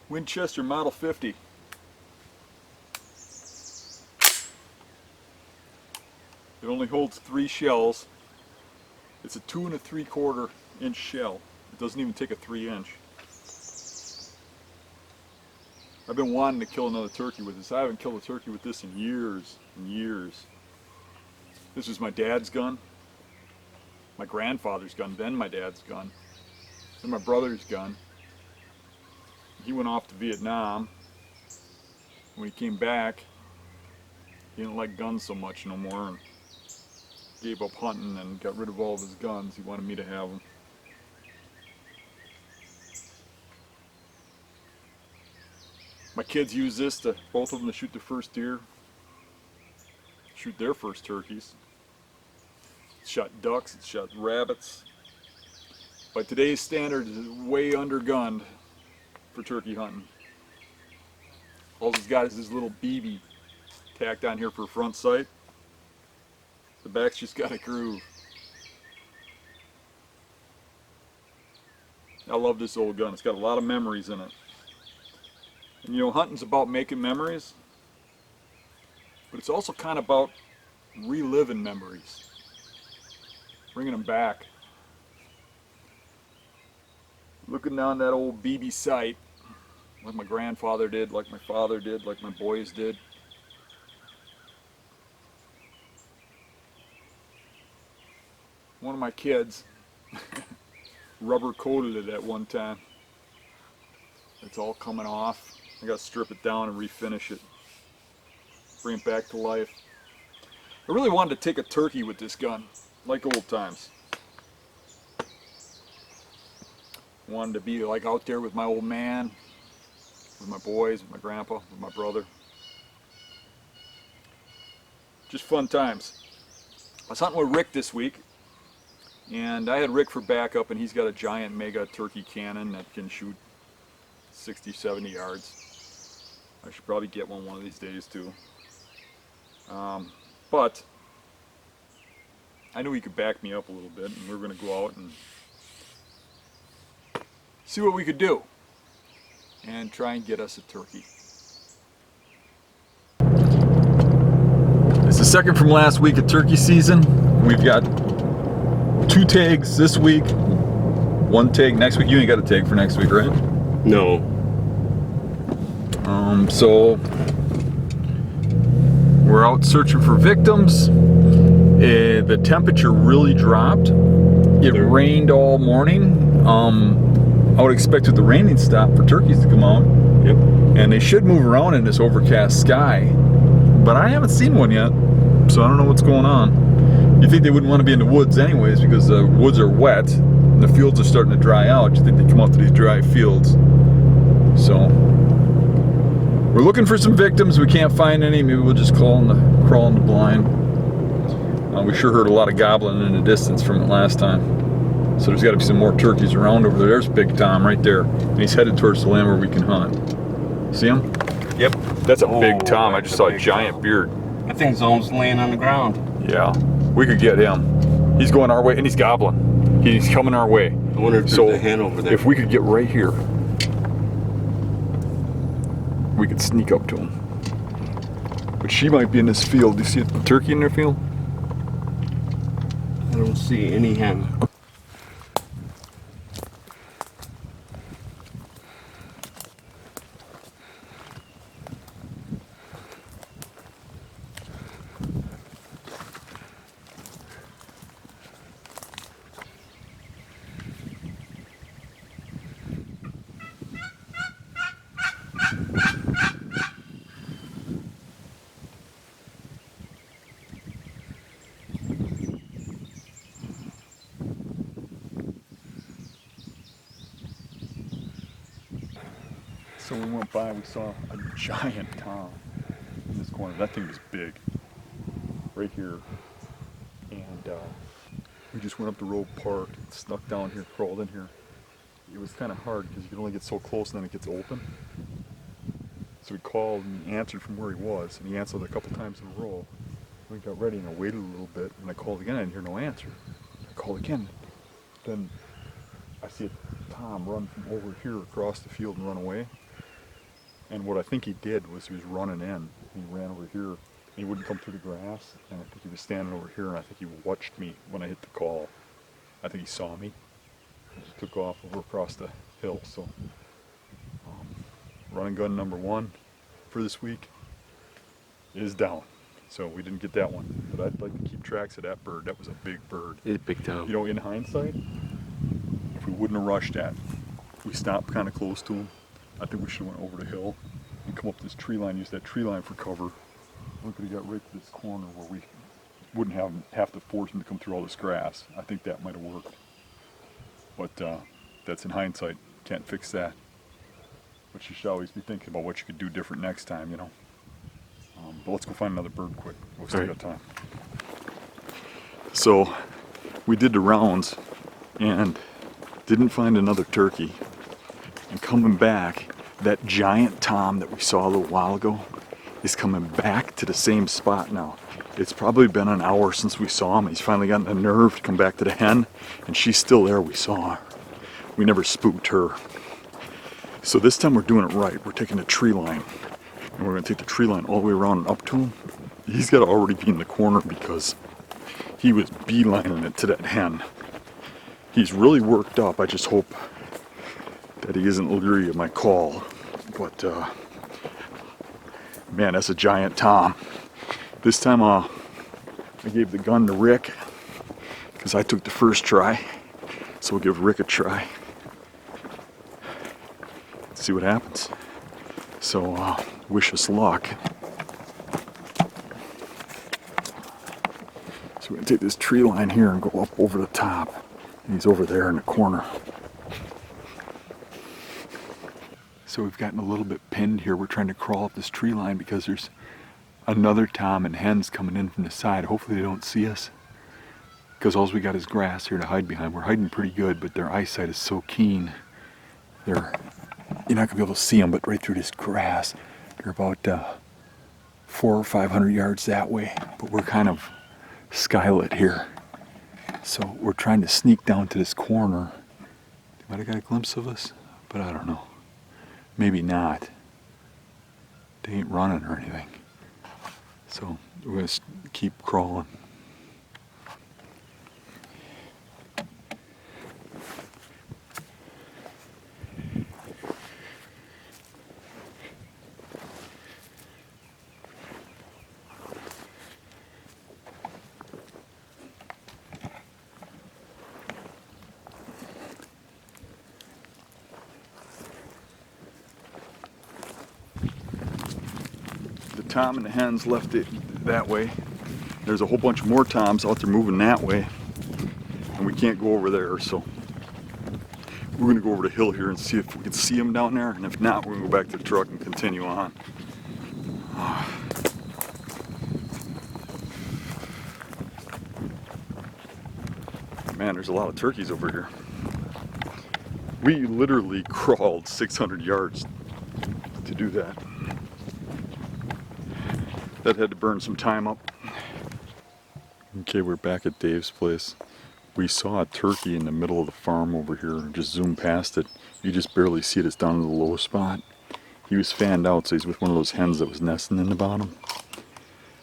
Winchester Model 50. It only holds 3 shells. It's a 2 3/4 inch shell. It doesn't even take a 3-inch. I've been wanting to kill another turkey with this. I haven't killed a turkey with this in years and years. This was my dad's gun, my grandfather's gun, then my dad's gun, then my brother's gun. He went off to Vietnam. When he came back, he didn't like guns so much no more and gave up hunting and got rid of all of his guns. He wanted me to have them. My kids use this to, both of them, to shoot their first deer, shoot their first turkeys. It's shot ducks, it's shot rabbits. By today's standards, it's way undergunned for turkey hunting. All he's got is this little BB tacked on here for a front sight. The back's just got a groove. I love this old gun. It's got a lot of memories in it. And you know, hunting's about making memories, but it's also kind of about reliving memories, bringing them back. Looking down that old BB sight, like my grandfather did, like my father did, like my boys did. One of my kids rubber coated it at one time. It's all coming off. I gotta strip it down and refinish it. Bring it back to life. I really wanted to take a turkey with this gun, like old times. Wanted to be like out there with my old man, with my boys, with my grandpa, with my brother. Just fun times. I was hunting with Rick this week, and I had Rick for backup, and he's got a giant mega turkey cannon that can shoot 60, 70 yards. I should probably get one of these days too. But I knew he could back me up a little bit, and we were going to go out and see what we could do and try and get us a turkey. It's the second from last week of turkey season. We've got 2 tags this week, 1 tag next week. You ain't got a tag for next week, right? No. So we're out searching for victims. The temperature really dropped. It rained all morning. I would expect with the raining stop for turkeys to come out. Yep. And they should move around in this overcast sky. But I haven't seen one yet, so I don't know what's going on. You think they wouldn't want to be in the woods anyways because the woods are wet and the fields are starting to dry out. You think they come out to these dry fields. So we're looking for some victims. We can't find any. Maybe we'll just crawl in the blind. We sure heard a lot of gobbling in the distance from it last time. So there's got to be some more turkeys around over there. There's Big Tom right there. And he's headed towards the land where we can hunt. See him? Yep. That's a Big Tom. I just saw a giant beard. That thing's almost laying on the ground. Yeah. We could get him. He's going our way and he's gobbling. He's coming our way. I wonder if there's a hen over there. If we could get right here, we could sneak up to him. But she might be in this field. Do you see a turkey in their field? I don't see any hen. So we went by, we saw a giant tom in this corner. That thing was big, right here. And we just went up the road, parked, snuck down here, crawled in here. It was kind of hard because you can only get so close and then it gets open. So we called and he answered from where he was, and he answered a couple times in a row. We got ready and I waited a little bit, and I called again, I didn't hear no answer. I called again. Then I see a tom run from over here across the field and run away. And what I think he did was he was running in. He ran over here. He wouldn't come through the grass, and I think he was standing over here, and I think he watched me when I hit the call. I think he saw me. He just took off over across the hill. So, running gun number 1 for this week is down. So we didn't get that one, but I'd like to keep tracks of that bird. That was a big bird. It's big time. You know, in hindsight, if we wouldn't have rushed that, we stopped kind of close to him. I think we should have went over the hill and come up this tree line, use that tree line for cover. We could have got right to this corner where we wouldn't have to force him to come through all this grass. I think that might have worked. But that's in hindsight. Can't fix that. But you should always be thinking about what you could do different next time, you know. But let's go find another bird quick. We've still got time. So we did the rounds and didn't find another turkey. And coming back, that giant tom that we saw a little while ago is coming back to the same spot now. It's probably been an hour since we saw him. He's finally gotten the nerve to come back to the hen, and she's still there. We saw her. We never spooked her. So this time we're doing it right. We're taking the tree line, and we're going to take the tree line all the way around and up to him. He's got to already be in the corner because he was beelining it to that hen. He's really worked up. I just hope that he isn't leery of my call. But man, that's a giant tom. This time I gave the gun to Rick because I took the first try. So we'll give Rick a try. See what happens. So wish us luck. So we're gonna take this tree line here and go up over the top. And he's over there in the corner. So we've gotten a little bit pinned here. We're trying to crawl up this tree line because there's another tom and hens coming in from the side. Hopefully they don't see us because all we got is grass here to hide behind. We're hiding pretty good, but their eyesight is so keen. You're not gonna be able to see them, but right through this grass, they're about 400 or 500 yards that way. But we're kind of skylit here, so we're trying to sneak down to this corner. They might have got a glimpse of us, but I don't know. Maybe not. They ain't running or anything. So we're going to keep crawling. Tom and the hens left it that way. There's a whole bunch more toms out there moving that way, and we can't go over there, so we're gonna go over the hill here and see if we can see them down there, and if not, we're gonna go back to the truck and continue on. Man, there's a lot of turkeys over here. We literally crawled 600 yards to do that. That had to burn some time up. Okay, we're back at Dave's place. We saw a turkey in the middle of the farm over here and just zoomed past it. You just barely see it. It's down in the low spot. He was fanned out, so he's with one of those hens that was nesting in the bottom.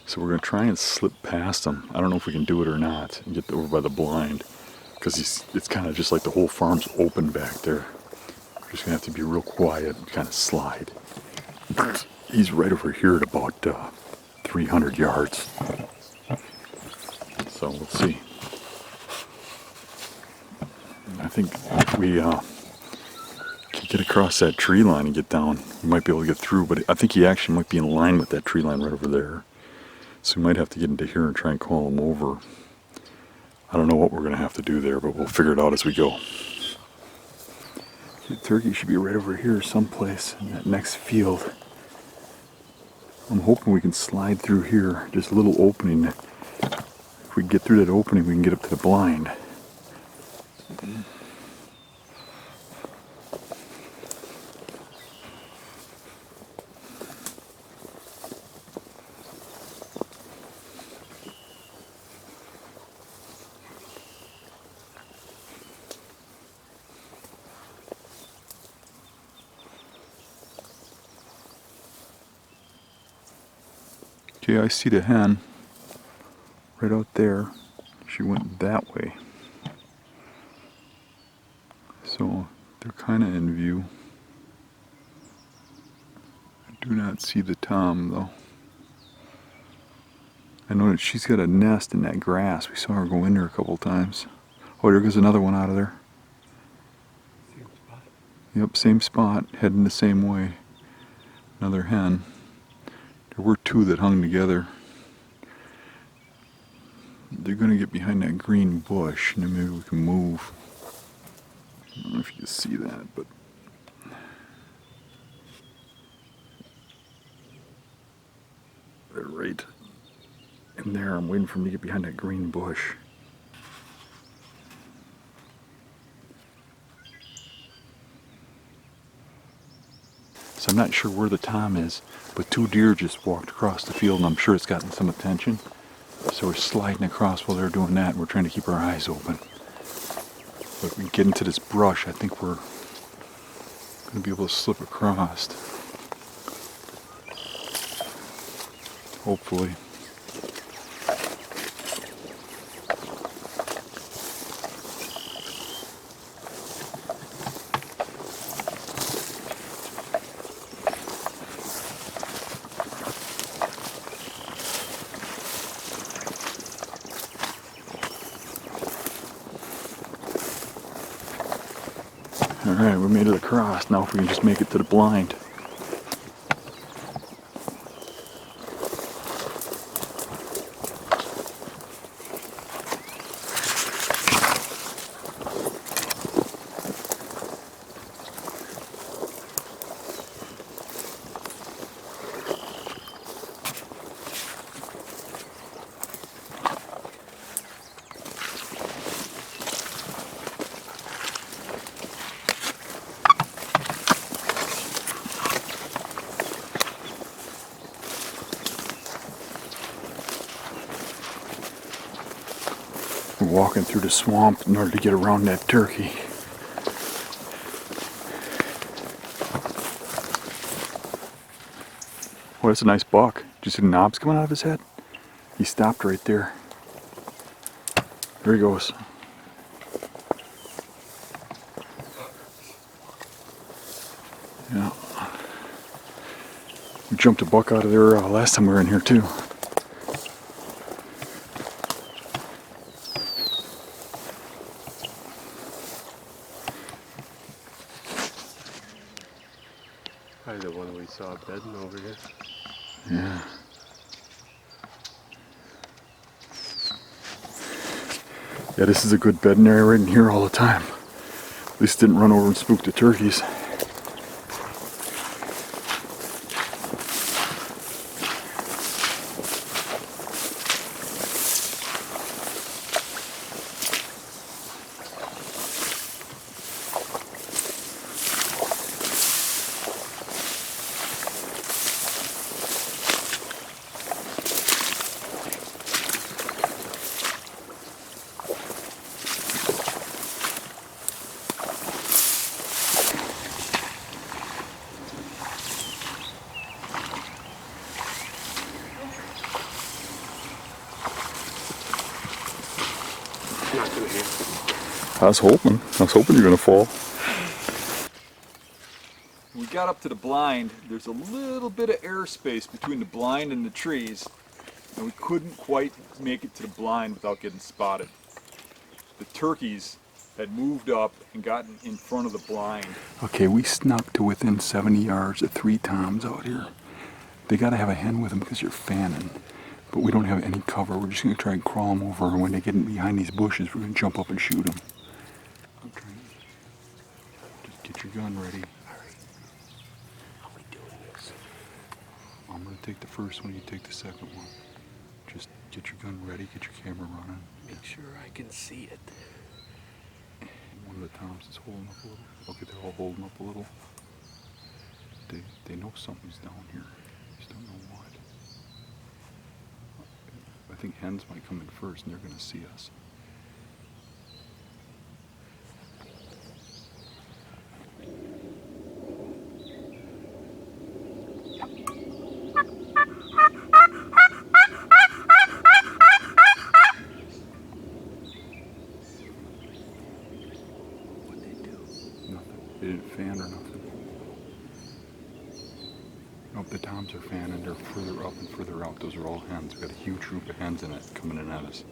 So we're going to try and slip past him. I don't know if we can do it or not and get over by the blind, because it's kind of just like the whole farm's open back there. We're just going to have to be real quiet and kind of slide. He's right over here at about 300 yards. So let's see. I think if we can get across that tree line and get down, we might be able to get through, but I think he actually might be in line with that tree line right over there. So we might have to get into here and try and call him over. I don't know what we're going to have to do there, but we'll figure it out as we go. The turkey should be right over here someplace in that next field. I'm hoping we can slide through here, just a little opening. If we get through that opening, we can get up to the blind. Okay, I see the hen right out there. She went that way. So they're kind of in view. I do not see the tom though. I know that she's got a nest in that grass. We saw her go in there a couple times. Oh, there goes another one out of there. Same spot. Yep, same spot, heading the same way. Another hen. There were two that hung together. They're going to get behind that green bush, and then maybe we can move. I don't know if you can see that, but they're right in there. I'm waiting for them to get behind that green bush. So I'm not sure where the tom is, but two deer just walked across the field, and I'm sure it's gotten some attention. So we're sliding across while they're doing that, and we're trying to keep our eyes open. But if we get into this brush, I think we're going to be able to slip across. Hopefully. Alright, we made it across. Now if we can just make it to the blind. We're walking through the swamp in order to get around that turkey. Oh, that's a nice buck. Did you see the knobs coming out of his head? He stopped right there. There he goes. Yeah. We jumped a buck out of there last time we were in here too. Probably the one we saw bedding over here. Yeah. Yeah, this is a good bedding area right in here all the time. At least it didn't run over and spook the turkeys. Not gonna hit. I was hoping you're gonna fall. When we got up to the blind, there's a little bit of airspace between the blind and the trees, and we couldn't quite make it to the blind without getting spotted. The turkeys had moved up and gotten in front of the blind. Okay, we snuck to within 70 yards of 3 toms out here. They gotta have a hen with them because you're fanning. But we don't have any cover. We're just going to try and crawl them over, and when they get in behind these bushes, we're going to jump up and shoot them. Okay. Just get your gun ready. Alright. How are we doing this? I'm going to take the first one, you take the second one. Just get your gun ready, get your camera running. Make sure I can see it. One of the toms is holding up a little. Okay, they're all holding up a little. They know something's down here. Just don't know what. I think hens might come in first and they're going to see us. fanned or nothing. Nope, the toms are fanning. They're further up and further out. Those are all hens. We've got a huge group of hens in it coming in at us.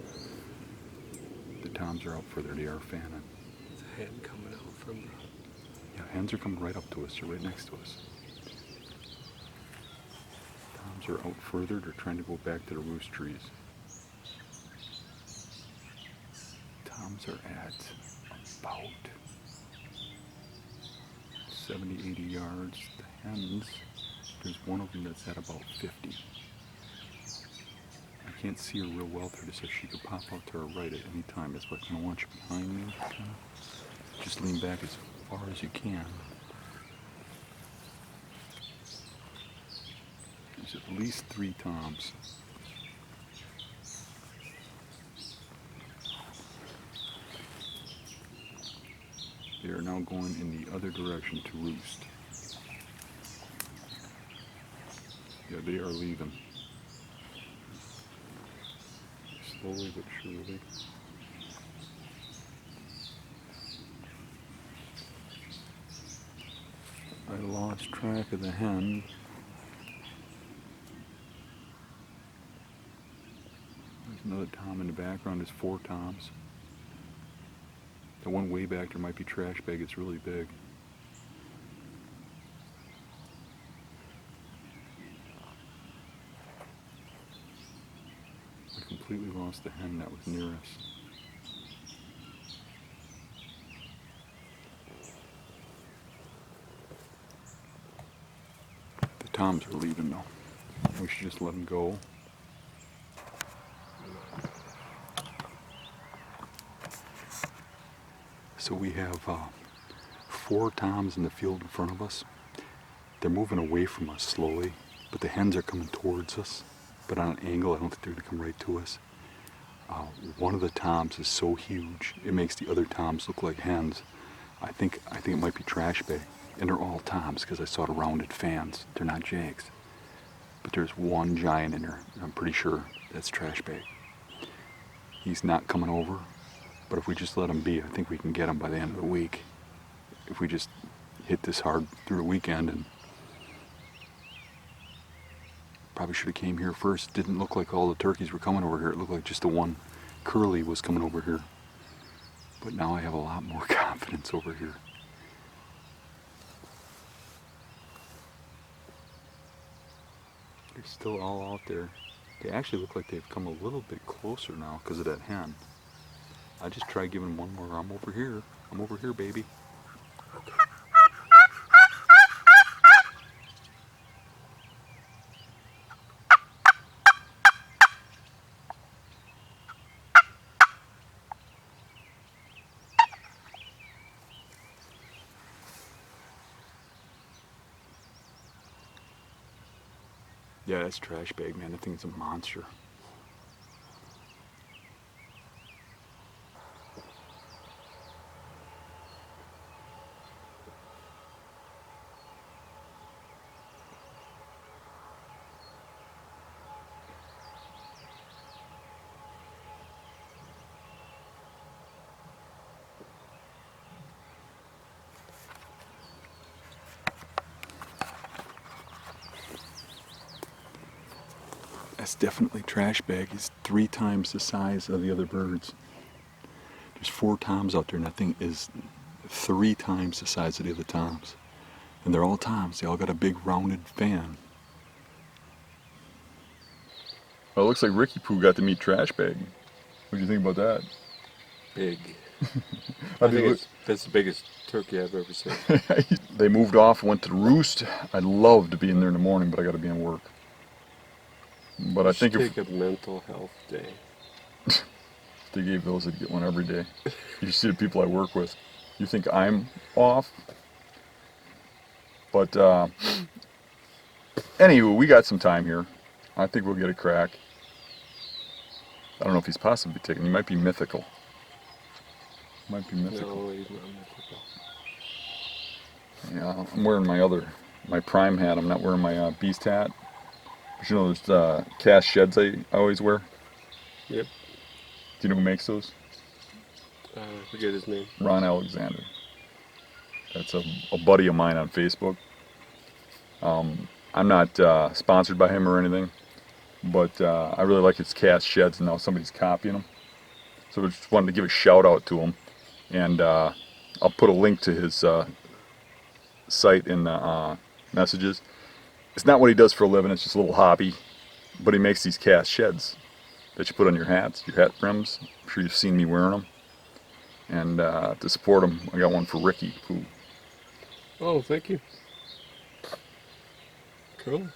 The toms are out further. They are fanning. There's a hen coming out from the... Yeah, hens are coming right up to us. They're right next to us. Toms are out further. They're trying to go back to the roost trees. Toms are at about 70, 80 yards. The hens, there's one of them that's at about 50. I can't see her real well through this, so she could pop out to her right at any time. That's why I kind of want you behind me. Just lean back as far as you can. There's at least 3 toms. They are now going in the other direction to roost. Yeah, they are leaving. Slowly but surely. I lost track of the hen. There's another tom in the background. There's 4 toms. The one way back there might be trash bag. It's really big. I completely lost the hen that was near us. The toms are leaving though. We should just let them go. So we have 4 toms in the field in front of us. They're moving away from us slowly, but the hens are coming towards us. But on an angle, I don't think they're going to come right to us. One of the toms is so huge, it makes the other toms look like hens. I think it might be trash bag. And they're all toms because I saw the rounded fans. They're not jags. But there's one giant in there, and I'm pretty sure that's trash bag. He's not coming over. But if we just let him be, I think we can get him by the end of the week. If we just hit this hard through the weekend, and probably should have came here first. Didn't look like all the turkeys were coming over here. It looked like just the one curly was coming over here. But now I have a lot more confidence over here. They're still all out there. They actually look like they've come a little bit closer now because of that hen. I just tried giving one more. I'm over here. I'm over here, baby. Yeah, that's trash bag, man. That thing's a monster. That's definitely trash bag. He's 3 times the size of the other birds. There's 4 toms out there, and that thing is 3 times the size of the other toms. And they're all toms. They all got a big rounded fan. Well, it looks like Ricky Poo got to meet trash bag. What do you think about that? Big. I think that's the biggest turkey I've ever seen. They moved off, went to the roost. I'd love to be in there in the morning, but I got to be in work. But I think if take a mental health day. they gave those, I'd get one every day. You see the people I work with. You think I'm off? But anywho, we got some time here. I think we'll get a crack. I don't know if he's possibly taken. He might be mythical. Might be mythical. No, he's not mythical. Yeah, I'm wearing my prime hat. I'm not wearing my beast hat. But you know those cast sheds I always wear? Yep. Do you know who makes those? I forget his name. Ron Alexander. That's a buddy of mine on Facebook. I'm not sponsored by him or anything, but I really like his cast sheds, and now somebody's copying them. So I just wanted to give a shout out to him, and I'll put a link to his site in the messages. It's not what he does for a living, it's just a little hobby, but he makes these cast sheds that you put on your hats, your hat brims. I'm sure you've seen me wearing them. And to support him, I got one for Ricky, who... Oh, thank you. Cool.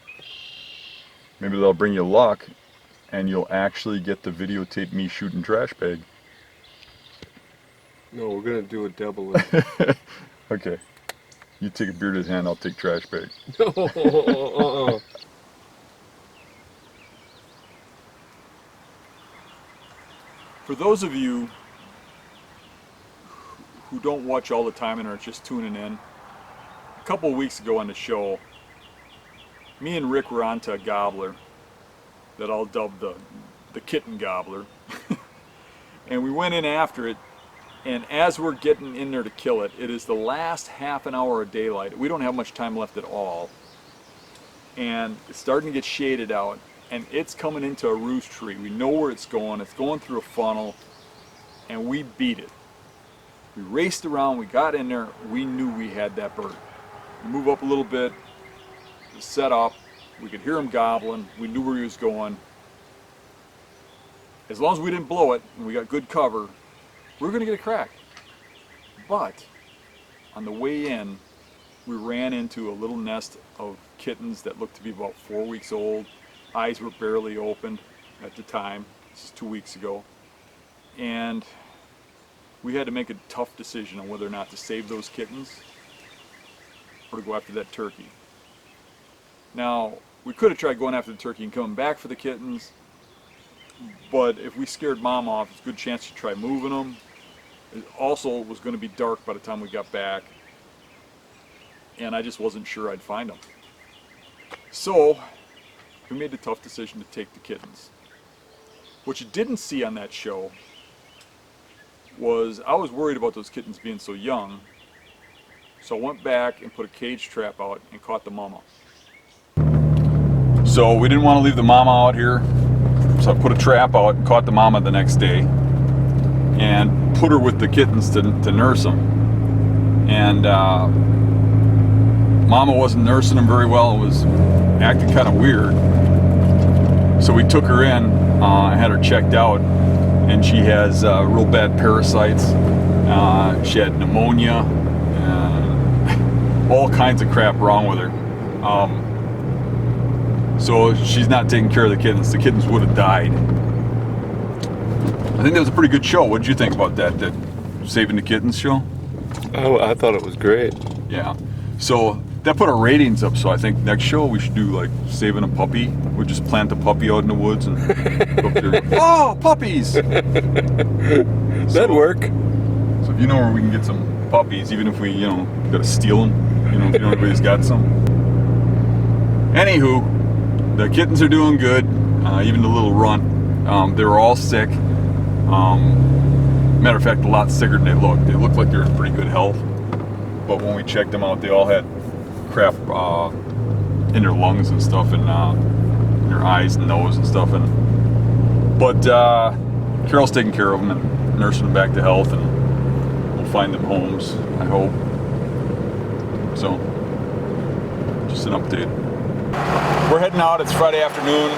Maybe that'll bring you luck, and you'll actually get to videotape me shooting trash bag. No, we're gonna do a double. Okay. You take a bearded hand, I'll take trash bag. No. For those of you who don't watch all the time and are just tuning in, a couple of weeks ago on the show, me and Rick were onto a gobbler that I'll dub the kitten gobbler. And we went in after it, and as we're getting in there to kill it, it is the last half an hour of daylight. We don't have much time left at all. And it's starting to get shaded out, and it's coming into a roost tree. We know where it's going through a funnel, and we beat it. We raced around, we got in there, we knew we had that bird. We move up a little bit, set up, we could hear him gobbling, we knew where he was going. As long as we didn't blow it and we got good cover, we were going to get a crack. But on the way in, we ran into a little nest of kittens that looked to be about 4 weeks old. Eyes were barely opened at the time. This is 2 weeks ago. And we had to make a tough decision on whether or not to save those kittens or to go after that turkey. Now, we could have tried going after the turkey and coming back for the kittens, but if we scared Mom off, it's a good chance to try moving them. It also was going to be dark by the time we got back, and I just wasn't sure I'd find them. So, we made the tough decision to take the kittens. What you didn't see on that show was I was worried about those kittens being so young, so I went back and put a cage trap out and caught the mama. So we didn't want to leave the mama out here, so I put a trap out and caught the mama the next day and put her with the kittens to nurse them. And mama wasn't nursing them very well, it was acting kind of weird. So we took her in, had her checked out, and she has real bad parasites. She had pneumonia, all kinds of crap wrong with her. So she's not taking care of the kittens. The kittens would have died. I think that was a pretty good show. What did you think about that Saving the Kittens show? Oh, I thought it was great. Yeah. So that put our ratings up. So I think next show we should do like saving a puppy. We just plant a puppy out in the woods and go up there. Oh, puppies! That'd work. So if you know where we can get some puppies, even if we, gotta steal them, if you know anybody's got some. Anywho, the kittens are doing good, even the little runt. They were all sick. Matter of fact, a lot sicker than they looked. They looked like they were in pretty good health. But when we checked them out, they all had crap in their lungs and stuff, and their eyes and nose and stuff. But Carol's taking care of them and nursing them back to health, and we'll find them homes, I hope. So, just an update. We're heading out. It's Friday afternoon.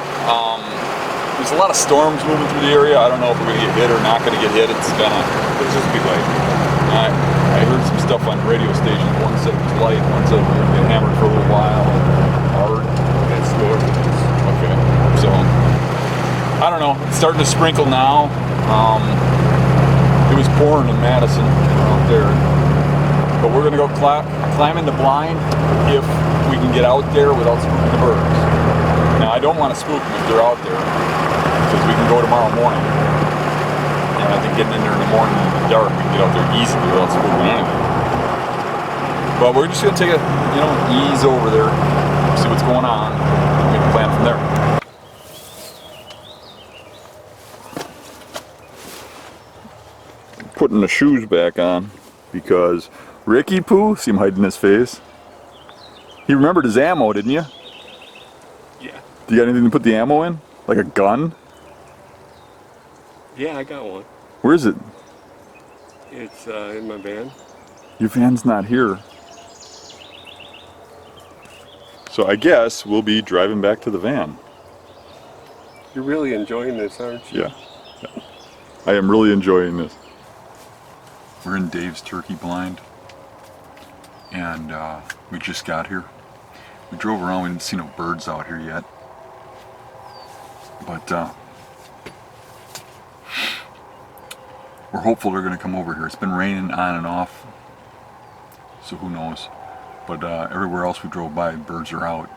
There's a lot of storms moving through the area. I don't know if we're going to get hit or not going to get hit. It's just be light. I heard some stuff on radio stations. One said it was light, one said we were going to get hammered for a little while. Hard. And storm. Okay. So, I don't know. It's starting to sprinkle now. It was pouring in Madison out there. But we're going to go climbing the blind if we can get out there without spooking the birds. Now, I don't want to spook them if they're out there, because we can go tomorrow morning. And I think getting in there in the morning in the dark, we can get out there easily without spooking anything. But we're just going to take a, ease over there, see what's going on, and make a plan from there. Putting the shoes back on because Ricky Poo? See him hiding his face. He remembered his ammo, didn't you? Yeah. Do you got anything to put the ammo in? Like a gun? Yeah, I got one. Where is it? It's in my van. Your van's not here. So I guess we'll be driving back to the van. You're really enjoying this, aren't you? Yeah. I am really enjoying this. We're in Dave's turkey blind. And we just got here. We drove around, we didn't see no birds out here yet. But we're hopeful they're going to come over here. It's been raining on and off, so who knows. But everywhere else we drove by, birds are out.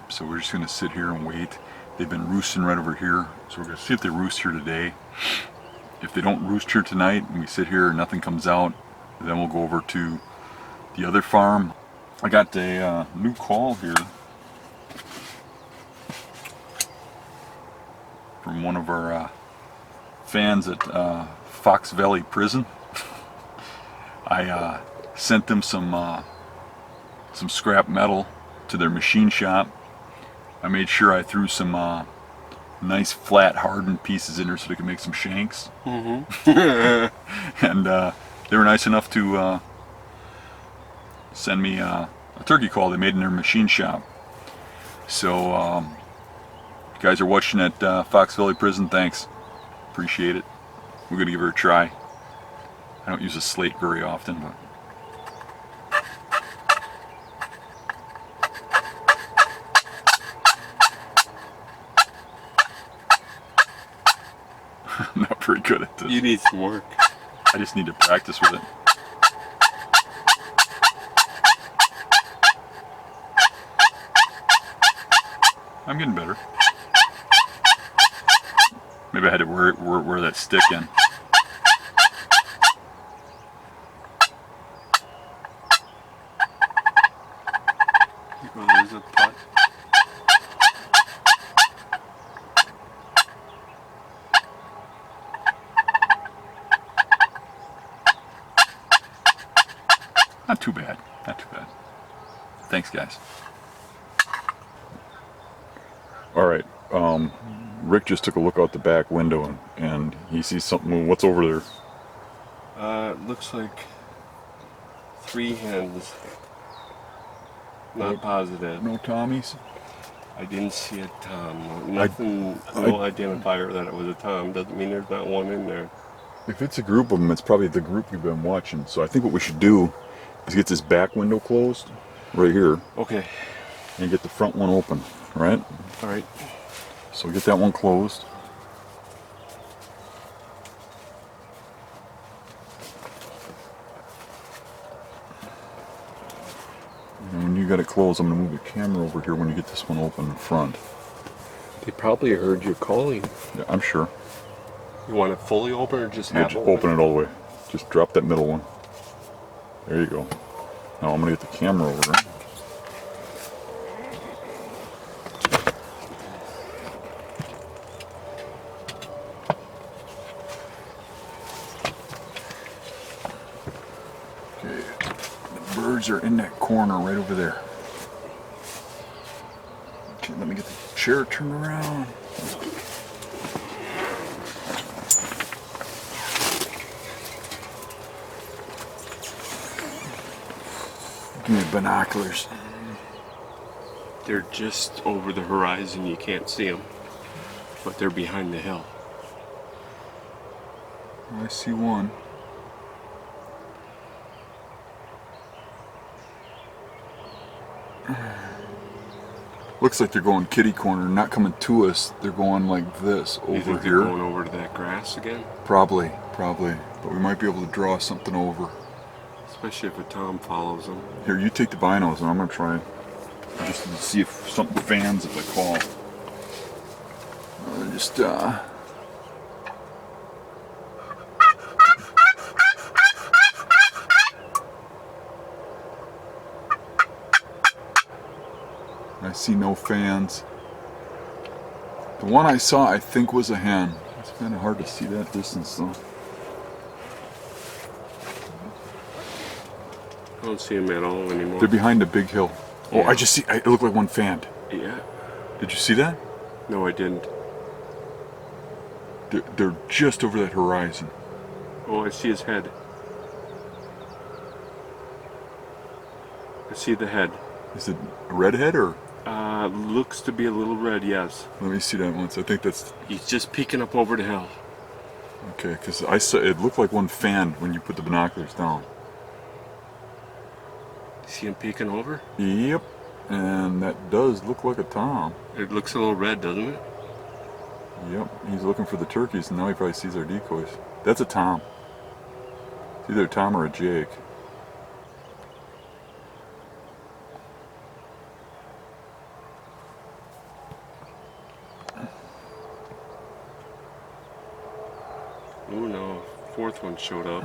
So we're just going to sit here and wait. They've been roosting right over here, so we're going to see if they roost here today. If they don't roost here tonight and we sit here and nothing comes out, then we'll go over to the other farm. I got a new call here from one of our fans at Fox Valley Prison. I sent them some scrap metal to their machine shop. I made sure I threw some nice flat hardened pieces in there so they could make some shanks. Mm-hmm. And they were nice enough to send me a turkey call they made in their machine shop. So you guys are watching at Fox Valley Prison, thanks. Appreciate it. We're gonna give her a try. I don't use a slate very often, but I'm not very good at this. You need some work. I just need to practice with it. I'm getting better. Maybe I had to wear that stick in. Well, there's a putt. Not too bad. Not too bad. Thanks, guys. All right. Rick just took a look out the back window and he sees something moving. What's over there? It looks like 3 hens. Not positive. No Tommies? I didn't see a tom. Nothing. No identifier that it was a tom. Doesn't mean there's not one in there. If it's a group of them, it's probably the group we've been watching. So I think what we should do is get this back window closed right here. Okay. And get the front one open, right? All right. So get that one closed. And when you got it closed, I'm going to move the camera over here when you get this one open in front. They probably heard you calling. Yeah, I'm sure. You want it fully open or just Yeah, half just open? open it all the way. Just drop that middle one. There you go. Now I'm going to get the camera over there. Okay, the birds are in that corner right over there. Okay, let me get the chair turned around. Give me binoculars. They're just over the horizon. You can't see them, but they're behind the hill. I see one. Looks like they're going kitty corner, not coming to us. They're going like this You over think here. they're going over to that grass again? Probably. But we might be able to draw something over. Especially if a tom follows them. Here, you take the binos and I'm gonna try just to see if something fans if I call. I see no fans. The one I saw, I think, was a hen. It's kind of hard to see that distance, though. I don't see them at all anymore. They're behind a big hill. Oh, Yeah. I just see, it looked like one fanned. Yeah. Did you see that? No, I didn't. They're just over that horizon. Oh, I see his head. I see the head. Is it a redhead or? Looks to be a little red, yes. Let me see that once. I think that's He's just peeking up over the hill. okay. Because I saw it looked like one fanned when you put the binoculars down. See him peeking over? Yep, and that does look like a tom. It looks a little red, doesn't it? Yep, he's looking for the turkeys, and now he probably sees our decoys. That's a tom. It's either a tom or a jake. Oh no, fourth one showed up.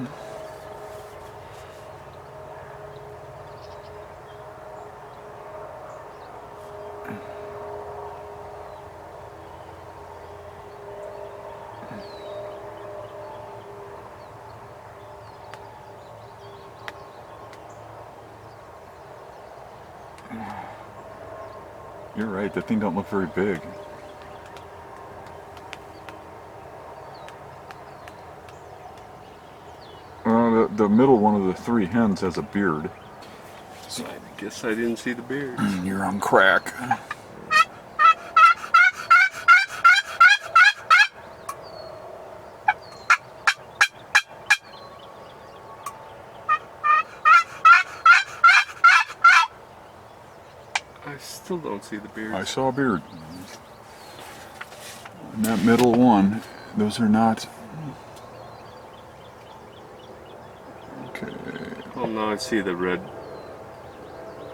You're right, that thing don't look very big. The middle one of the three hens has a beard. So I guess I didn't see the beard. You're on crack. I still don't see the beard. I saw a beard. And that middle one, those are not. Okay. Well, now I see the red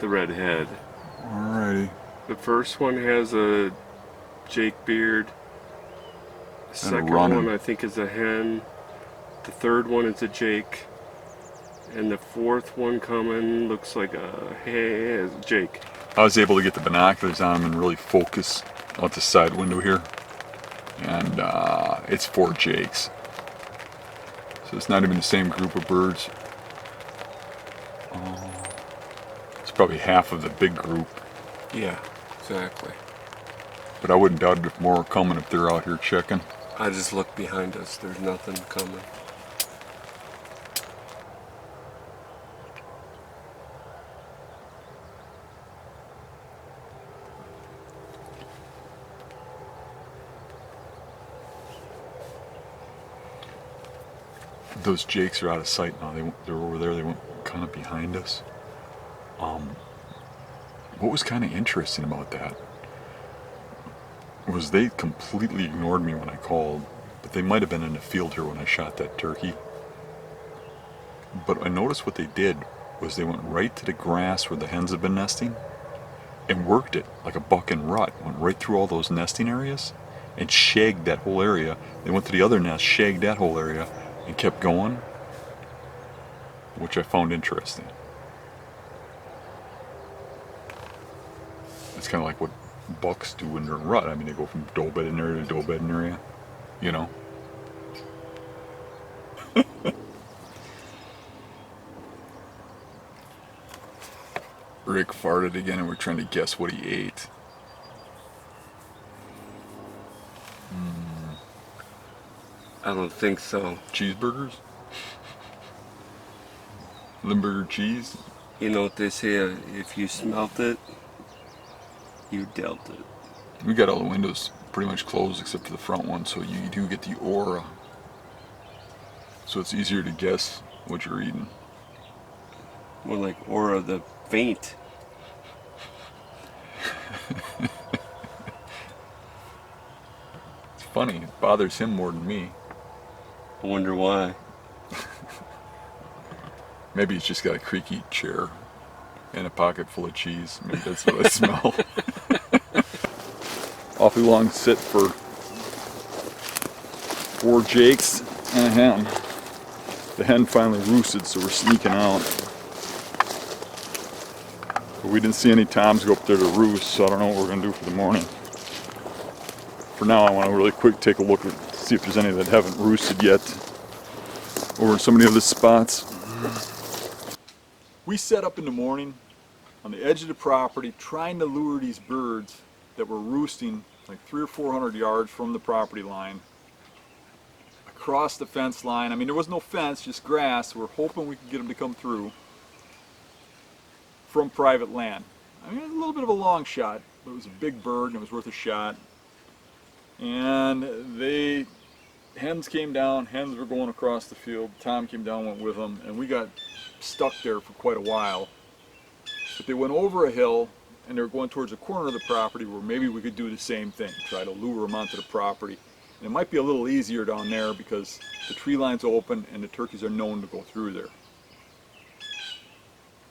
head. Alrighty. The first one has a Jake beard. The second running. one I think is a hen. The third one is a Jake. And the fourth one coming looks like a Jake. I was able to get the binoculars on him and really focus out the side window here. And it's 4 jakes. So it's not even the same group of birds. It's probably half of the big group. Yeah, exactly. But I wouldn't doubt it if more are coming if they're out here checking. I just look behind us. There's nothing coming. Those jakes are out of sight now. They're over there. They went kind of behind us. What was kind of interesting about that was they completely ignored me when I called, but they might have been in the field here when I shot that turkey. But I noticed what they did was they went right to the grass where the hens have been nesting and worked it like a buck and rut. Went right through all those nesting areas and shagged that whole area. They went to the other nest, shagged that whole area, and kept going, which I found interesting. It's kind of like what bucks do when they're in rut. I mean, they go from doe bedding area to doe bedding area, you know. Rick farted again, and we're trying to guess what he ate. I don't think so. Cheeseburgers? Limburger cheese? You know what they say, if you smelt it, you dealt it. We got all the windows pretty much closed except for the front one, so you do get the aura. So it's easier to guess what you're eating. More like aura the faint. It's funny, it bothers him more than me. I wonder why. Maybe he's just got a creaky chair and a pocket full of cheese. Maybe that's what I smell. Awfully long sit for 4 jakes and a hen. The hen finally roosted, so we're sneaking out. But we didn't see any toms go up there to roost, so I don't know what we're going to do for the morning. For now, I want to really quick take a look and see if there's any that haven't roosted yet over in some of the other spots. We set up in the morning on the edge of the property trying to lure these birds that were roosting like 300 or 400 yards from the property line across the fence line. I mean, there was no fence, just grass. We're hoping we could get them to come through from private land. I mean, it was a little bit of a long shot, but it was a big bird and it was worth a shot. And hens came down, hens were going across the field. Tom came down, went with them, and we got stuck there for quite a while. But they went over a hill and they were going towards the corner of the property where maybe we could do the same thing, try to lure them onto the property. And it might be a little easier down there because the tree line's open and the turkeys are known to go through there.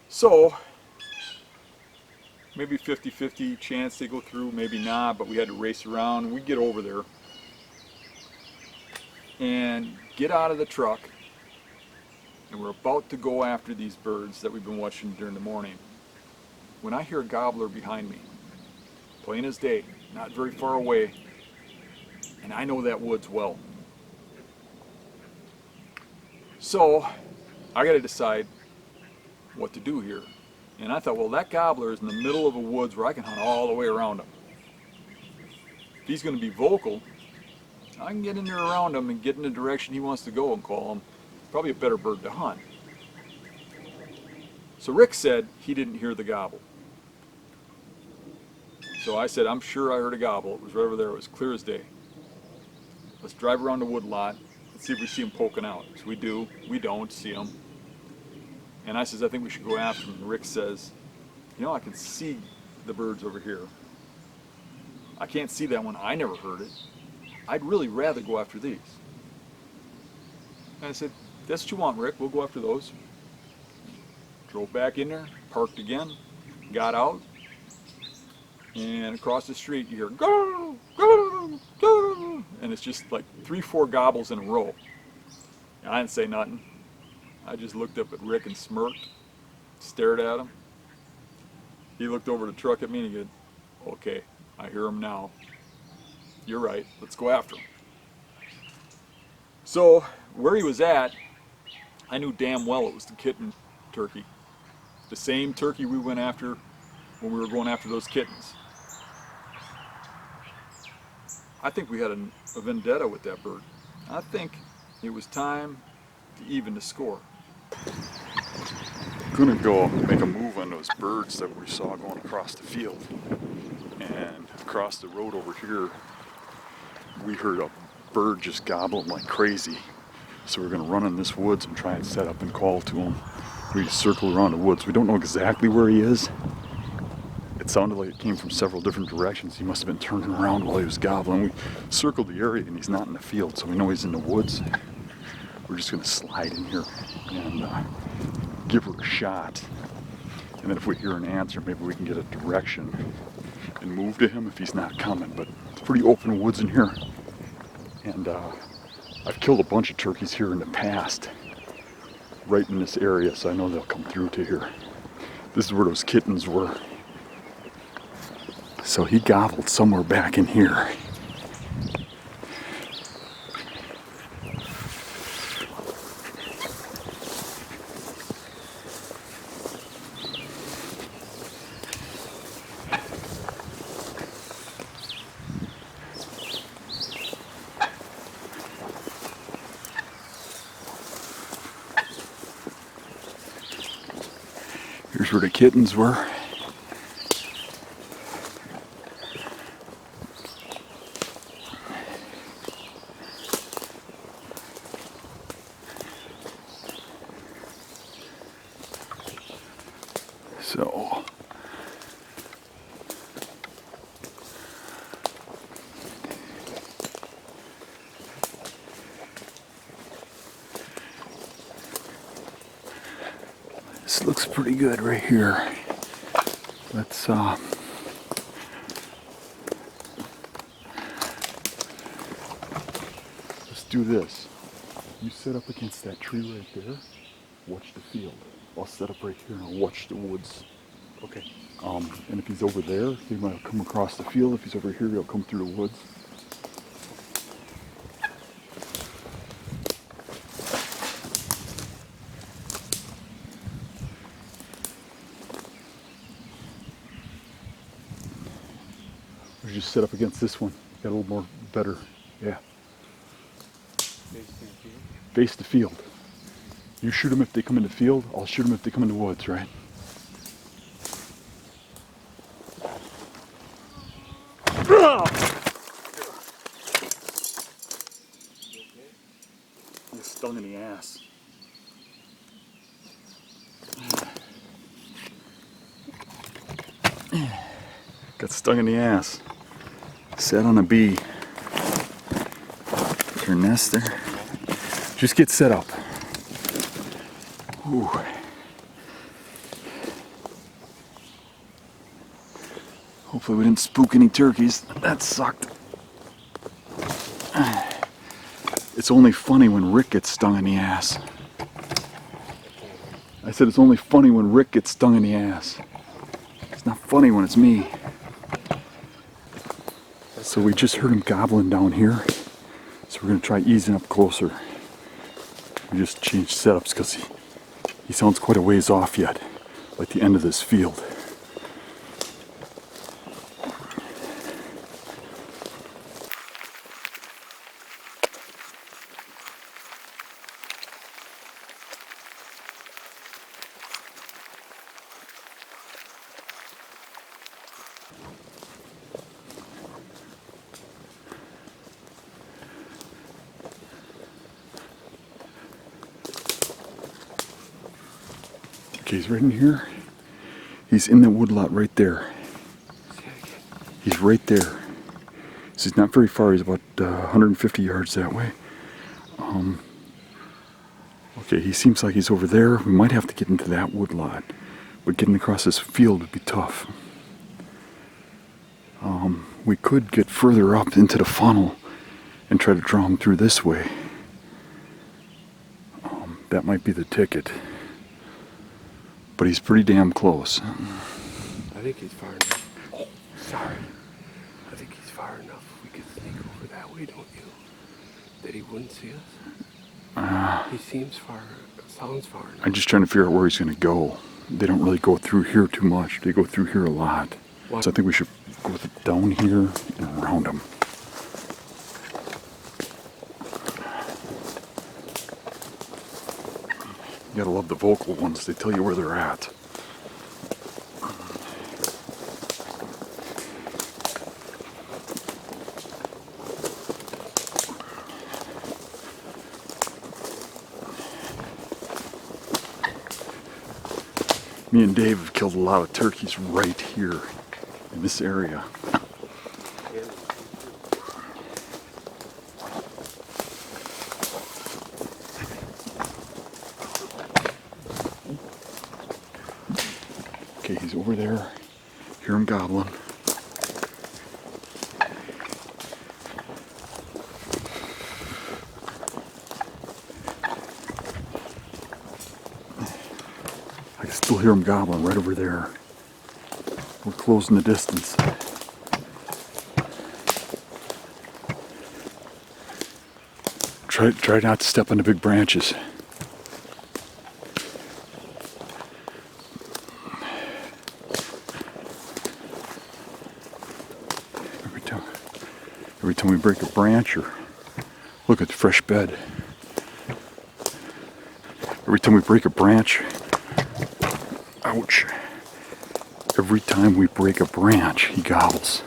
So, maybe 50-50 chance they go through, maybe not, but we had to race around. We get over there and get out of the truck, and we're about to go after these birds that we've been watching during the morning when I hear a gobbler behind me, plain as day, not very far away, and I know that woods well. So I got to decide what to do here. And I thought, well, that gobbler is in the middle of a woods where I can hunt all the way around him. If he's going to be vocal, I can get in there around him and get in the direction he wants to go and call him. Probably a better bird to hunt. So Rick said he didn't hear the gobble. So I said, I'm sure I heard a gobble. It was right over there. It was clear as day. Let's drive around the wood lot and see if we see him poking out. So we do. We don't see him. And I says, I think we should go after him. And Rick says, you know, I can see the birds over here. I can't see that one. I never heard it. I'd really rather go after these. And I said, that's what you want, Rick. We'll go after those. Drove back in there, parked again, got out, and across the street you hear, go, go, go, and it's just like 3-4 gobbles in a row. And I didn't say nothing. I just looked up at Rick and smirked, stared at him. He looked over the truck at me and he said, okay, I hear him now. You're right, let's go after him. So where he was at, I knew damn well it was the kitten turkey. The same turkey we went after when we were going after those kittens. I think we had a vendetta with that bird. I think it was time to even the score. I'm gonna go make a move on those birds that we saw going across the field. And across the road over here, we heard a bird just gobbling like crazy. So we're gonna run in this woods and try and set up and call to him. We circle around the woods. We don't know exactly where he is. It sounded like it came from several different directions. He must have been turning around while he was gobbling. We circled the area and he's not in the field, so we know he's in the woods. We're just gonna slide in here and give her a shot. And then if we hear an answer, maybe we can get a direction and move to him if he's not coming. But it's pretty open woods in here. And I've killed a bunch of turkeys here in the past, right in this area, so I know they'll come through to here. This is where those kittens were. So he gobbled somewhere back in here. Here's where the kittens were. So this looks pretty good right here. Let's do this. You sit up against that tree right there, watch the field. I'll set up right here and I'll watch the woods. Okay. And if he's over there, he might come across the field. If he's over here, he'll come through the woods. set up against this one. Got a little more better. Yeah. Face the field. You shoot them if they come in the field. I'll shoot them if they come in the woods, right? You're stung in the ass. Got stung in the ass. Sat on a bee. Her nest there. Just get set up. Ooh. Hopefully we didn't spook any turkeys. That sucked. It's only funny when Rick gets stung in the ass. I said it's only funny when Rick gets stung in the ass. It's not funny when it's me. So we just heard him gobbling down here. So we're going to try easing up closer. We just changed setups because he sounds quite a ways off yet, like the end of this field. Okay, he's right in here. He's in the woodlot right there. He's right there. So he's not very far. He's about 150 yards that way. Okay, he seems like he's over there. We might have to get into that woodlot, but getting across this field would be tough. We could get further up into the funnel and try to draw him through this way. That might be the ticket. But he's pretty damn close. I think he's far enough. Oh, sorry. I think he's far enough. We could sneak over that way, don't you? That he wouldn't see us? He seems far, sounds far enough. I'm just trying to figure out where he's going to go. They don't really go through here too much. They go through here a lot. What? So I think we should go down here and around him. You gotta love the vocal ones. They tell you where they're at. Me and Dave have killed a lot of turkeys right here in this area. Okay, he's over there. Hear him gobbling. I can still hear him gobbling right over there. We're closing the distance. Try not to step on the big branches. Every time we break a branch or look at the fresh bed. Every time we break a branch, ouch. Every time we break a branch, he gobbles.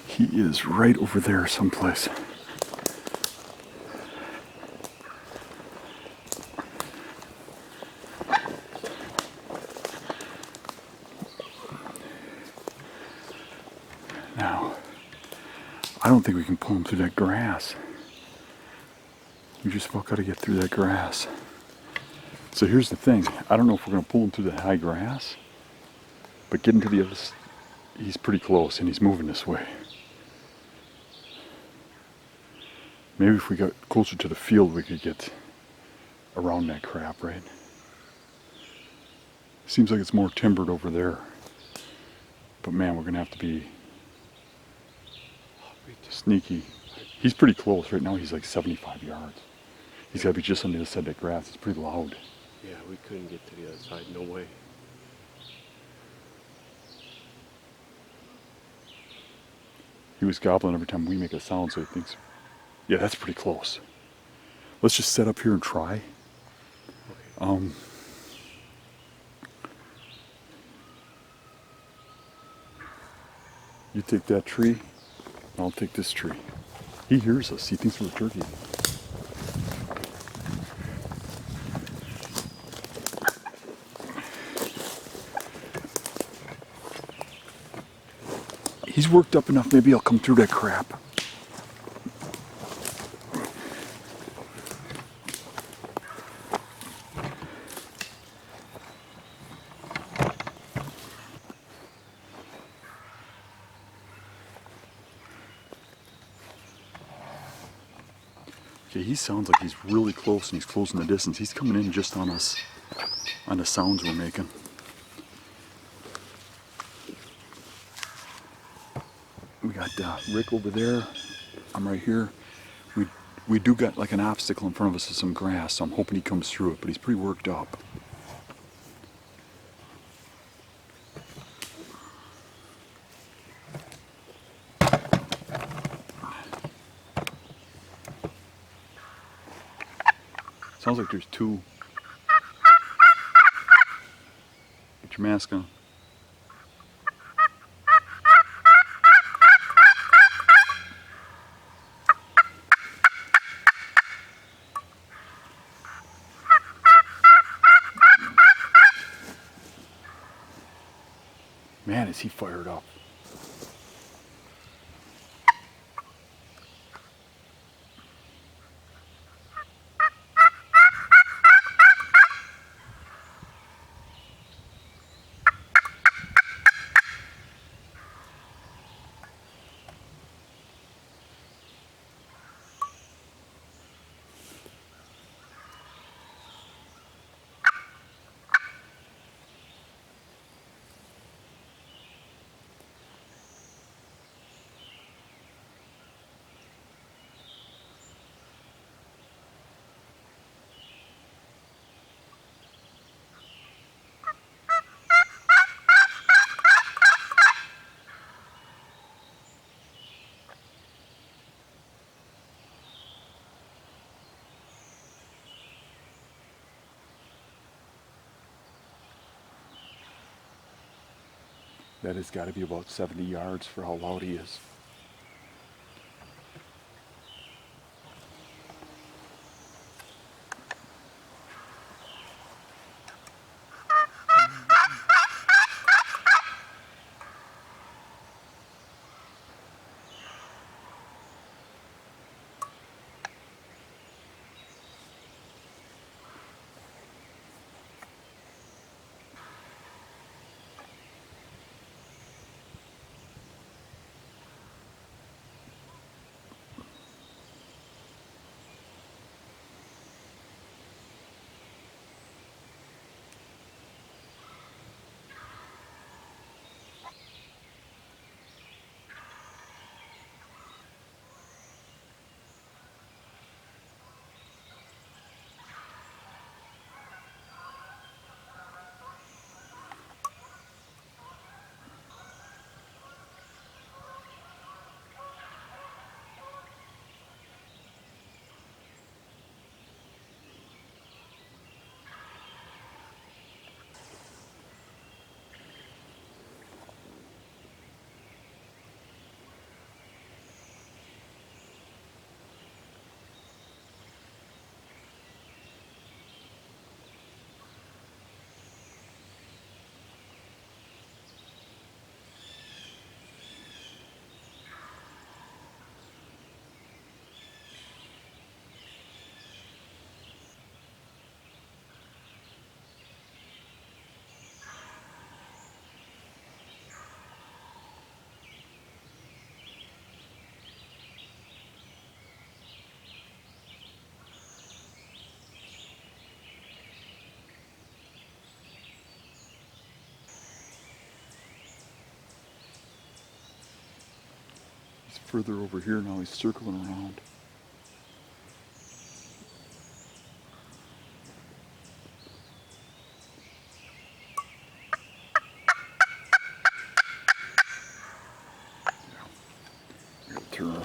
He is right over there someplace. Now, I don't think we can pull him through that grass. We just about got to get through that grass. So here's the thing. I don't know if we're going to pull him through the high grass, but getting to the other, he's pretty close and he's moving this way. Maybe if we got closer to the field, we could get around that crap, right? Seems like it's more timbered over there. But man, we're going to have to be sneaky. He's pretty close. Right now he's like 75 yards. He's got to be just on the other side of that grass. It's pretty loud. Yeah, we couldn't get to the other side. No way. He was gobbling every time we make a sound, so he thinks, yeah, that's pretty close. Let's just set up here and try. Okay. You take that tree, I'll take this tree. He hears us. He thinks we're a turkey. He's worked up enough, maybe he'll come through that crap. Okay, he sounds like he's really close and he's closing the distance. He's coming in just on us, on the sounds we're making. We got Rick over there. I'm right here. We do got like an obstacle in front of us with some grass, so I'm hoping he comes through it, but he's pretty worked up. Sounds like there's two. Get your mask on. Man, is he fired up. That has got to be about 70 yards for how loud he is. further over here now. He's circling around. Yeah. Turn.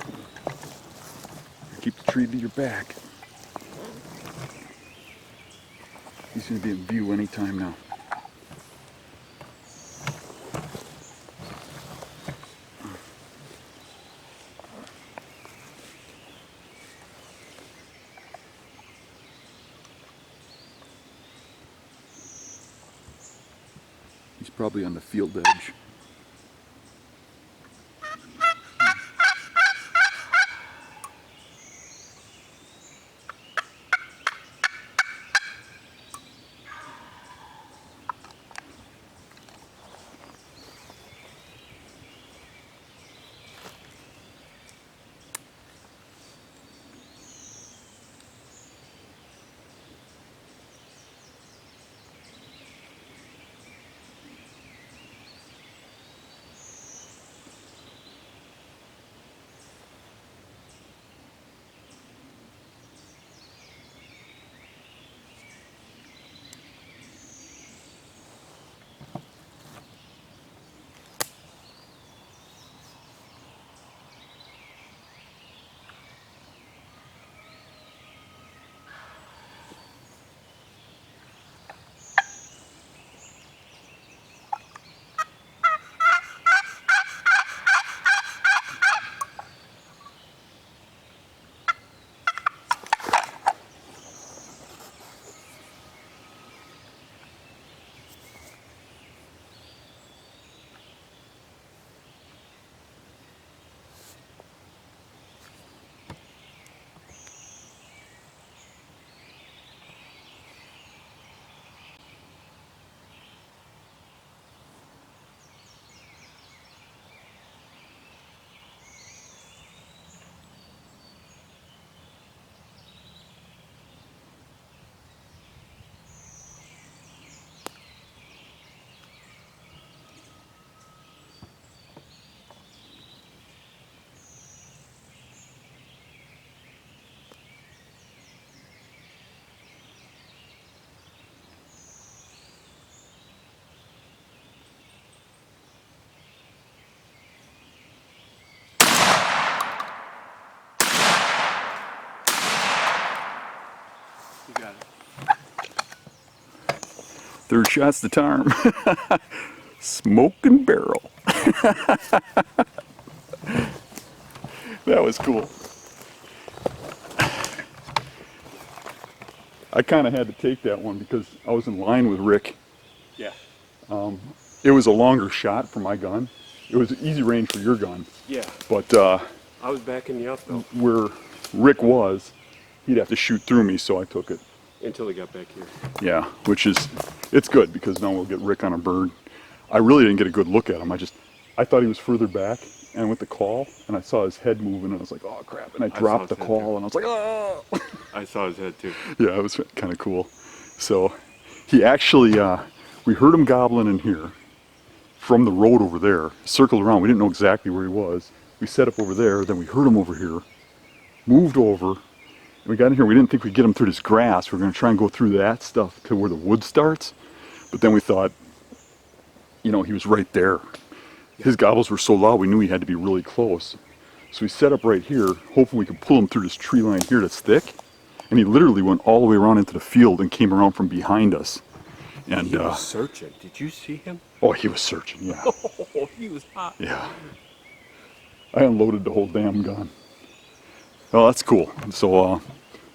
Keep the tree to your back. He's going to be in view anytime now. He's probably on the field edge. You got it. Third shot's the charm. Smoking barrel. That was cool. I kind of had to take that one because I was in line with Rick. Yeah. It was a longer shot for my gun. It was easy range for your gun. Yeah. But I was backing you up though. where Rick was, he'd have to shoot through me, so I took it. Until he got back here. Yeah, which is, it's good because now we'll get Rick on a bird. I really didn't get a good look at him. I thought he was further back, and I went to call, and I saw his head moving, and I was like, oh crap, and I dropped the call, and I was like, oh! I saw his head too. Yeah, it was kind of cool. So he actually, we heard him gobbling in here from the road over there, circled around. We didn't know exactly where he was. We set up over there, then we heard him over here, moved over, and we got in here. We didn't think we'd get him through this grass. We were going to try and go through that stuff to where the wood starts. But then we thought, you know, he was right there. His gobbles were so loud, we knew he had to be really close. So we set up right here, hoping we could pull him through this tree line here that's thick. And he literally went all the way around into the field and came around from behind us. And he was searching. Did you see him? Oh, he was searching, yeah. Oh, he was hot. Yeah. I unloaded the whole damn gun. Well, that's cool. So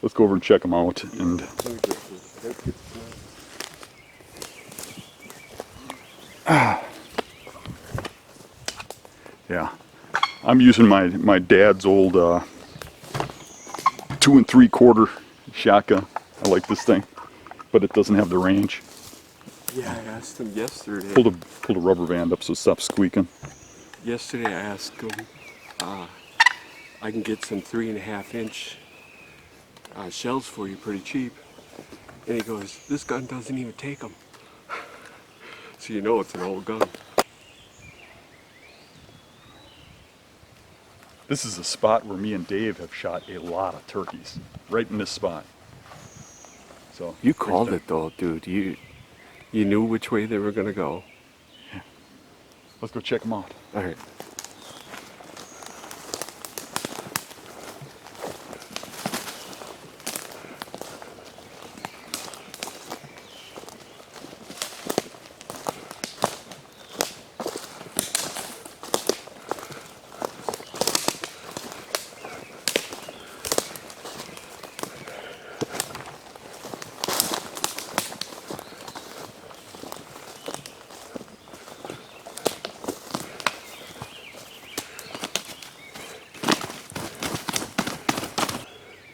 let's go over and check him out. And yeah, I'm using my dad's old 2 3/4 shotgun. I like this thing, but it doesn't have the range. Yeah, I asked him yesterday. Pulled a rubber band up so it stops squeaking. Yesterday I asked him, I can get some 3.5-inch shells for you pretty cheap. And he goes, this gun doesn't even take them. So you know it's an old gun. This is a spot where me and Dave have shot a lot of turkeys, right in this spot. So You called it though, dude. You knew which way they were gonna go. Let's go check them out. All right.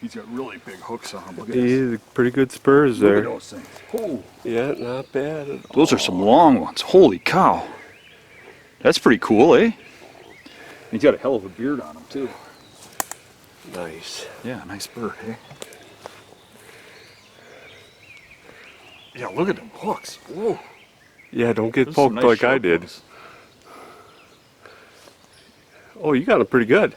He's got really big hooks on him. Look at this. Yeah, pretty good spurs Look there. at those things. Oh, Yeah, not bad at all. those are some long ones. Holy cow. That's pretty cool, eh? He's got a hell of a beard on him, too. Nice. Yeah, nice bird, eh? Yeah, look at them hooks. Whoa. Yeah, don't get Those are some poked nice like I sharp did. ones. Oh, you got them pretty good.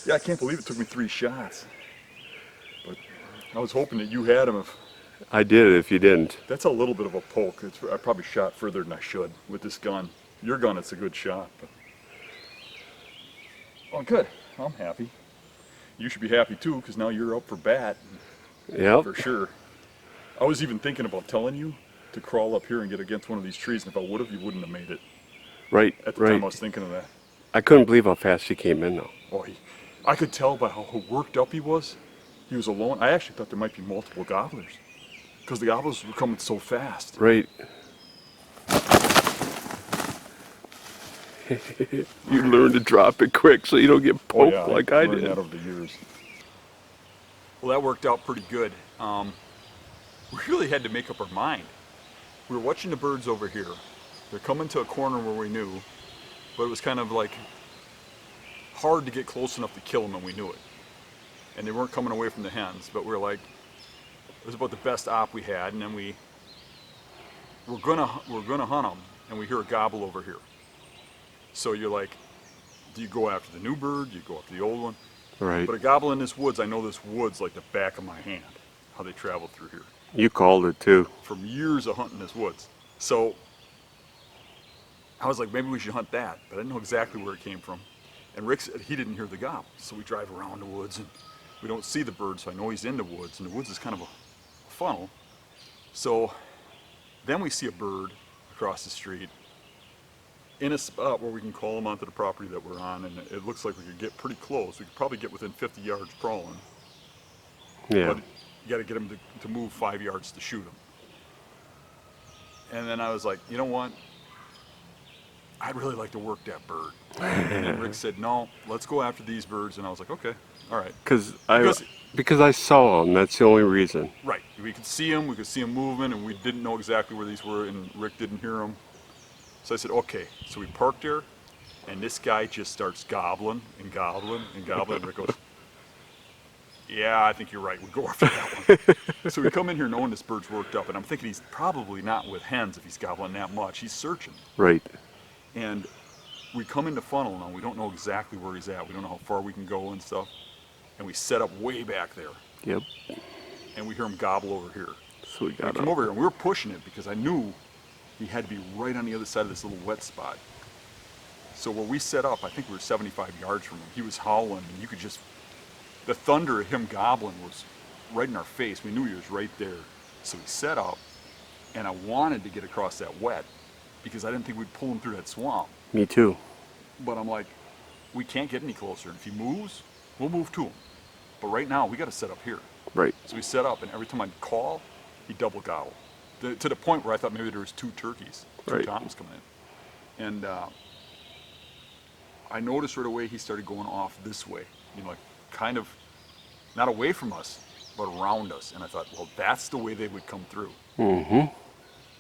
Yeah, I can't believe it took me 3 shots. But I was hoping that you had him. If I did it if you didn't. that's a little bit of a poke. I probably shot further than I should with this gun. Your gun, it's a good shot. But... Oh, good. I'm happy. You should be happy too, because now you're up for bat. Yep. For sure. I was even thinking about telling you to crawl up here and get against one of these trees, and if I would have, you wouldn't have made it. Right, At the time, right. I was thinking of that. I couldn't believe how fast she came in though. Oh, I could tell by how worked up he was. He was alone. I actually thought there might be multiple gobblers, because the gobblers were coming so fast. Right. You learn to drop it quick so you don't get poked like I learned did. that over the years. Well, that worked out pretty good. We really had to make up our mind. We were watching the birds over here. They're coming to a corner where we knew, but it was kind of like hard to get close enough to kill them, and we knew it. And they weren't coming away from the hens, but we were like, it was about the best op we had, and then we're gonna hunt them, and we hear a gobble over here. So you're like, do you go after the new bird? Do you go after the old one? Right. But a gobble in this woods, I know this woods like the back of my hand, how they travel through here. You called it too. From years of hunting this woods. So I was like, maybe we should hunt that, but I didn't know exactly where it came from. And Rick said he didn't hear the gobble. So we drive around the woods and we don't see the bird, so I know he's in the woods, and the woods is kind of a funnel. So then we see a bird across the street in a spot where we can call him onto the property that we're on, and it looks like we could get pretty close. We could probably get within 50 yards crawling. Yeah. But you got to get him to move 5 yards to shoot him. And then I was like, you know what? I'd really like to work that bird. And Rick said, no, let's go after these birds. And I was like, okay, all right. Because I saw them. That's the only reason. Right. We could see them moving, and we didn't know exactly where these were, and Rick didn't hear them. So I said, okay. So we parked there, and this guy just starts gobbling and gobbling and gobbling. And Rick goes, yeah, I think you're right. We'll go after that one. So we come in here knowing this bird's worked up, and I'm thinking he's probably not with hens if he's gobbling that much. He's searching. Right. And we come into funnel now. We don't know exactly where he's at. We don't know how far we can go and stuff. And we set up way back there. Yep. And we hear him gobble over here. So we We got come him. over here, and we were pushing it because I knew he had to be right on the other side of this little wet spot. So where we set up, I think we were 75 yards from him. He was howling, and you could just, the thunder of him gobbling was right in our face. We knew he was right there. So we set up, and I wanted to get across that wet because I didn't think we'd pull him through that swamp. Me too. But I'm like, we can't get any closer. And if he moves, we'll move to him. But right now, we got to set up here. Right. So we set up, and every time I'd call, he'd double gobble. To the point where I thought maybe there was 2 turkeys, 2 Right. toms coming in. And I noticed right away he started going off this way, like kind of not away from us, but around us. And I thought, well, that's the way they would come through. Mm-hmm. And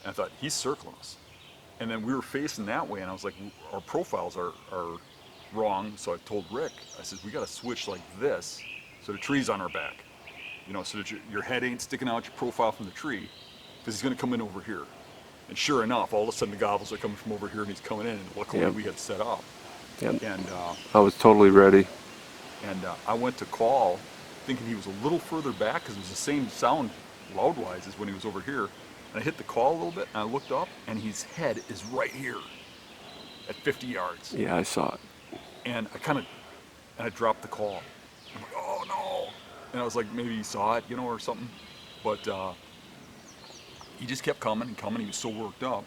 I thought, he's circling us. And then we were facing that way, and I was like, our profiles are wrong. So I told Rick, I said, we got to switch like this so the tree's on our back. So that your head ain't sticking out your profile from the tree, because he's going to come in over here. And sure enough, all of a sudden the gobbles are coming from over here, and he's coming in, and look what Yep. we had set up. Yep. And I was totally ready. I went to call, thinking he was a little further back because it was the same sound loud-wise as when he was over here. And I hit the call a little bit, and I looked up, and his head is right here at 50 yards. Yeah, I saw it. And I dropped the call. I'm like, oh no! And I was like, maybe he saw it, or something. But he just kept coming and coming. He was so worked up.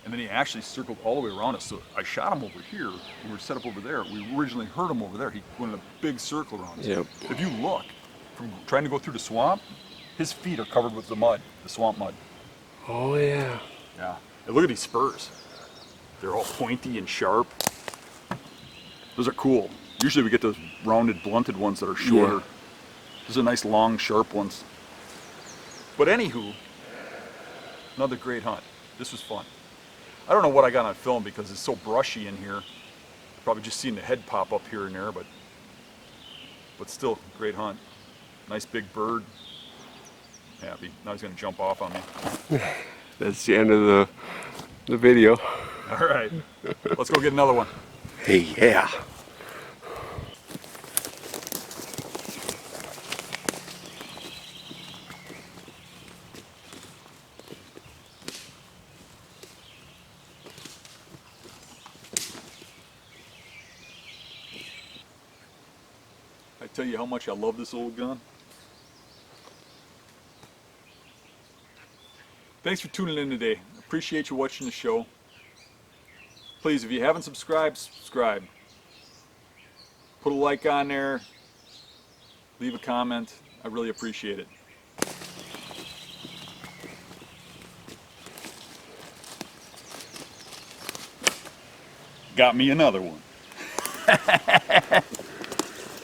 And then he actually circled all the way around us. So I shot him over here. We were set up over there. We originally heard him over there. He went in a big circle around us. Yep. If you look, from trying to go through the swamp, his feet are covered with the mud, the swamp mud. Oh yeah. Yeah. And look at these spurs. They're all pointy and sharp. Those are cool. Usually we get those rounded, blunted ones that are shorter. Yeah. Those are nice, long, sharp ones. But anywho, another great hunt. This was fun. I don't know what I got on film because it's so brushy in here. Probably just seeing the head pop up here and there, but still, great hunt. Nice big bird. Happy. Now he's gonna jump off on me. That's the end of the video. All right, let's go get another one. Hey, yeah. I tell you how much I love this old gun. Thanks for tuning in today. Appreciate you watching the show. Please, if you haven't subscribed, subscribe. Put a like on there. Leave a comment. I really appreciate it. Got me another one.